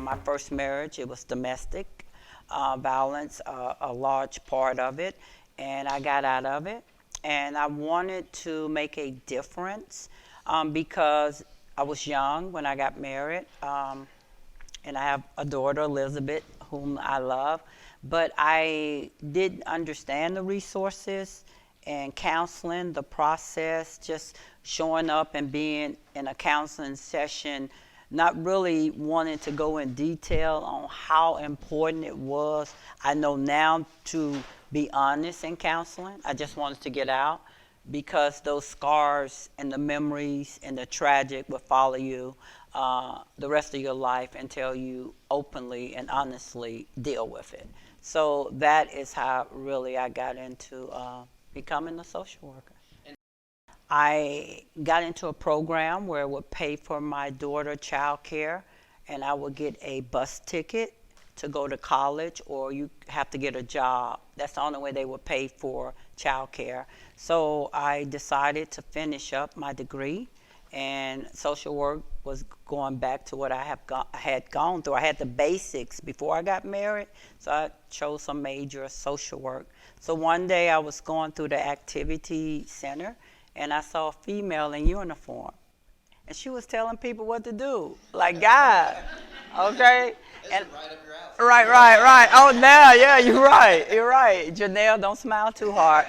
my first marriage. It was domestic violence, a large part of it, and I got out of it. And I wanted to make a difference because I was young when I got married, and I have a daughter, Elizabeth, whom I love. But I didn't understand the resources and counseling, the process, just showing up and being in a counseling session, not really wanting to go in detail on how important it was. I know now to be honest in counseling. I just wanted to get out because those scars and the memories and the tragic will follow you the rest of your life until you openly and honestly deal with it. So that is how really I got into becoming a social worker. I got into a program where it would pay for my daughter child care, and I would get a bus ticket to go to college, or you have to get a job. That's the only way they would pay for child care. So I decided to finish up my degree, and social work was going back to what I had gone through. I had the basics before I got married, so I chose some major of social work. So one day I was going through the activity center, and I saw a female in uniform, and she was telling people what to do, like God, okay? And right up your alley. Right. Oh, now, yeah, you're right. Janelle, don't smile too hard.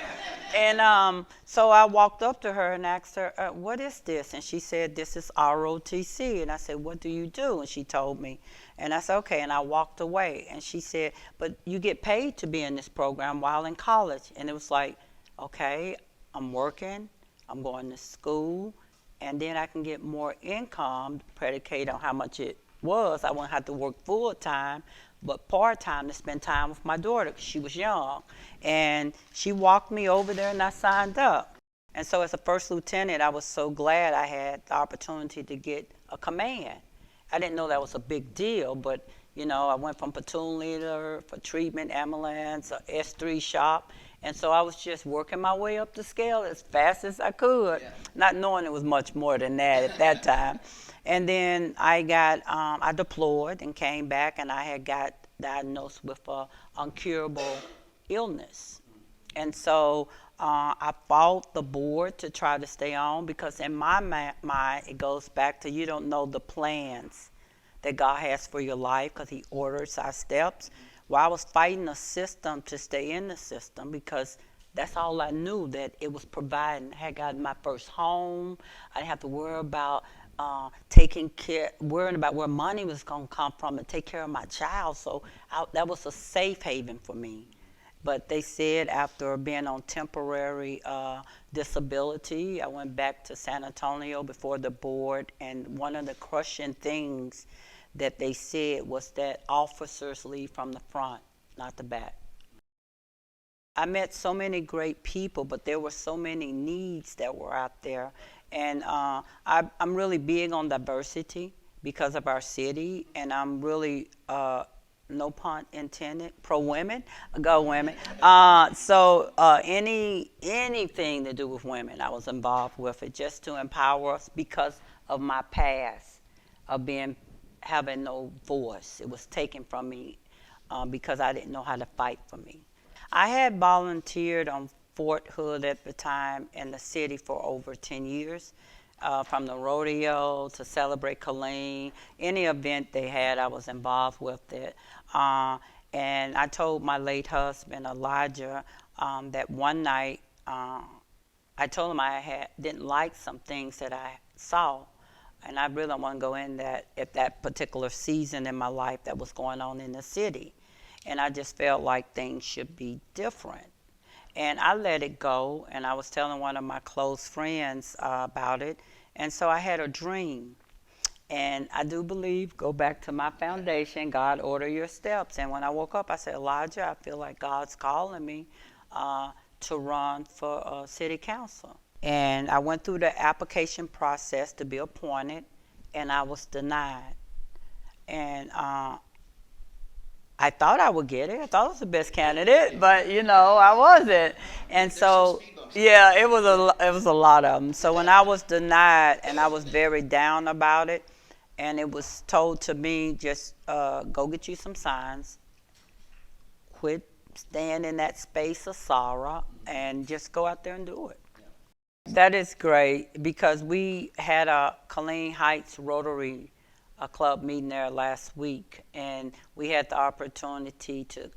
And so I walked up to her and asked her, what is this? And she said, this is ROTC. And I said, what do you do? And she told me. And I said, okay. And I walked away. And she said, but you get paid to be in this program while in college. And it was like, okay, I'm working, I'm going to school, and then I can get more income predicated on how much it was. I wouldn't have to work full time, but part time to spend time with my daughter because she was young. And she walked me over there and I signed up. And so as a first lieutenant, I was so glad I had the opportunity to get a command. I didn't know that was a big deal, but you know, I went from platoon leader for treatment, ambulance, S3 shop. And so I was just working my way up the scale as fast as I could, not knowing it was much more than that at that time. And then I deployed and came back, and I had got diagnosed with an incurable illness. And so I fought the board to try to stay on, because in my mind, it goes back to you don't know the plans that God has for your life, because he orders our steps. Well, I was fighting a system to stay in the system because that's all I knew, that it was providing. I had gotten my first home. I didn't have to worry about worrying about where money was going to come from and take care of my child. So that was a safe haven for me. But they said after being on temporary disability, I went back to San Antonio before the board, and one of the crushing things that they said was that officers lead from the front, not the back. I met so many great people, but there were so many needs that were out there. And I'm really big on diversity because of our city, and I'm really, no pun intended, pro-women, go women. So anything to do with women, I was involved with it just to empower us because of my past of having no voice. It was taken from me because I didn't know how to fight for me. I had volunteered on Fort Hood at the time in the city for over 10 years, from the rodeo to celebrate Killeen. Any event they had, I was involved with it. And I told my late husband, Elijah, that one night I told him I didn't like some things that I saw. And I really don't want to go in that at that particular season in my life that was going on in the city. And I just felt like things should be different. And I let it go, and I was telling one of my close friends about it. And so I had a dream. And I do believe, go back to my foundation, God order your steps. And when I woke up, I said, Elijah, I feel like God's calling me to run for city council. And I went through the application process to be appointed, and I was denied. And I thought I would get it. I thought I was the best candidate, but I wasn't. And so, yeah, it was a lot of them. So when I was denied, and I was very down about it, and it was told to me, just go get you some signs, quit staying in that space of sorrow, and just go out there and do it. That is great, because we had a Killeen-Heights Rotary Club meeting there last week, and we had the opportunity to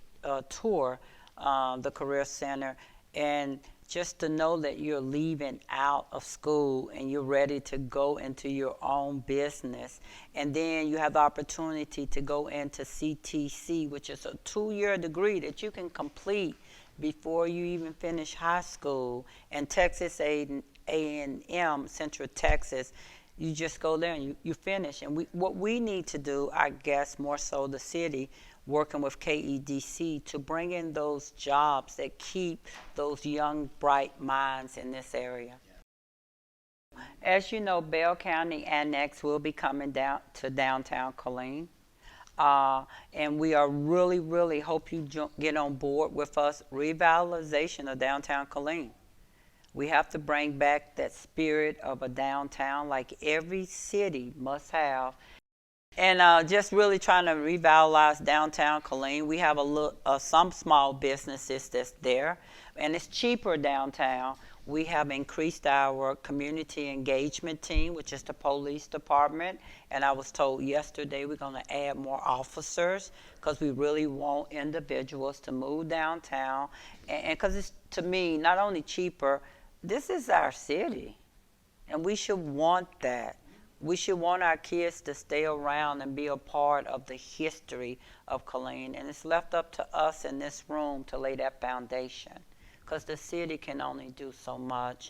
tour the Career Center, and just to know that you're leaving out of school and you're ready to go into your own business. And then you have the opportunity to go into CTC, which is a 2-year degree that you can complete before you even finish high school. And Texas A&M, Central Texas, you just go there and you finish. And what we need to do, I guess, more so the city, working with KEDC, to bring in those jobs that keep those young, bright minds in this area. As you know, Bell County Annex will be coming down to downtown Killeen. And we are really hope you get on board with us, revitalization of downtown Killeen. We have to bring back that spirit of a downtown like every city must have. And just really trying to revitalize downtown Killeen. We have some small businesses that's there, and it's cheaper downtown. We have increased our community engagement team, which is the police department. And I was told yesterday we're going to add more officers, because we really want individuals to move downtown. And because it's, to me, not only cheaper, this is our city, and we should want that. We should want our kids to stay around and be a part of the history of Killeen. And it's left up to us in this room to lay that foundation, because the city can only do so much.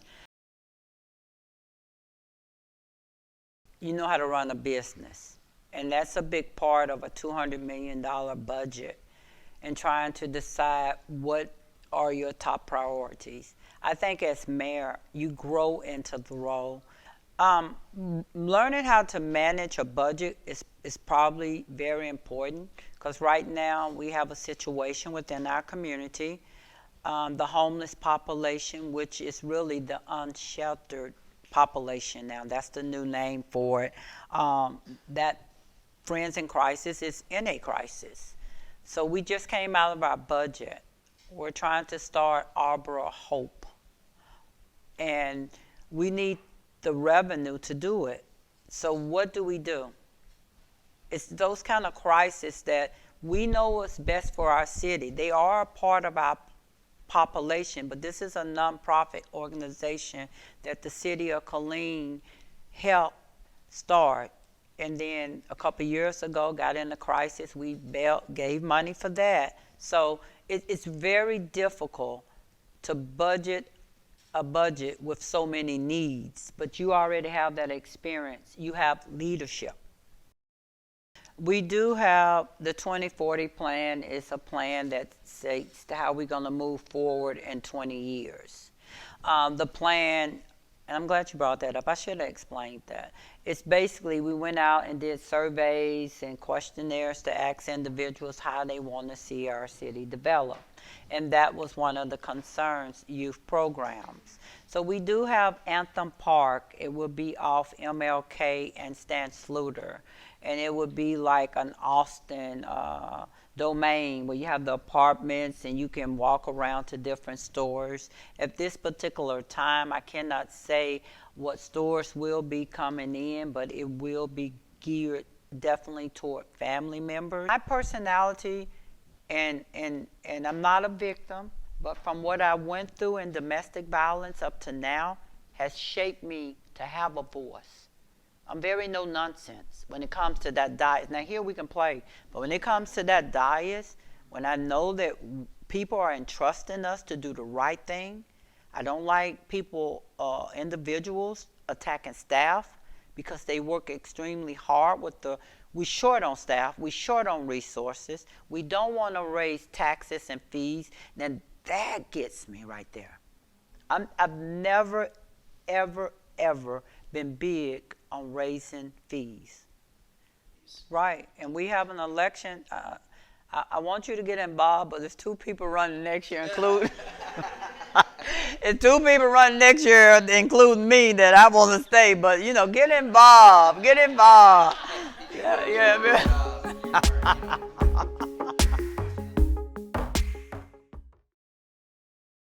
You know how to run a business, and that's a big part of a $200 million budget, and trying to decide what are your top priorities. I think as mayor, you grow into the role. Learning how to manage a budget is probably very important, because right now we have a situation within our community, the homeless population, which is really the unsheltered population now. That's the new name for it. That Friends in Crisis is in a crisis. So we just came out of our budget. We're trying to start Arbor of Hope, and we need the revenue to do it. So what do? It's those kind of crises that we know what's best for our city. They are a part of our population, but this is a nonprofit organization that the city of Killeen helped start. And then a couple years ago, got in a crisis. We gave money for that. So it's very difficult to budget a budget with so many needs, but you already have that experience. You have leadership. We do have the 2040 plan. Is a plan that states how we're going to move forward in 20 years. The plan, and I'm glad you brought that up. I should have explained that. It's basically, we went out and did surveys and questionnaires to ask individuals how they want to see our city develop. And that was one of the concerns, youth programs. So we do have Anthem Park. It will be off MLK and Stan Sluter. And it would be like an Austin domain where you have the apartments and you can walk around to different stores. At this particular time, I cannot say what stores will be coming in, but it will be geared definitely toward family members. My personality, and I'm not a victim, but from what I went through in domestic violence up to now, has shaped me to have a voice. I'm very no nonsense when it comes to that dais. Now here we can play, but when it comes to that dais, when I know that people are entrusting us to do the right thing, I don't like people, individuals attacking staff, because they work extremely hard with we short on staff, we short on resources, we don't want to raise taxes and fees. Then that gets me right there. I've never, ever been big on raising fees. Right, and we have an election. I want you to get involved, but there's 2 people running next year, including it's 2 people running next year, including me, that I want to stay. But you know, get involved. Yeah, man.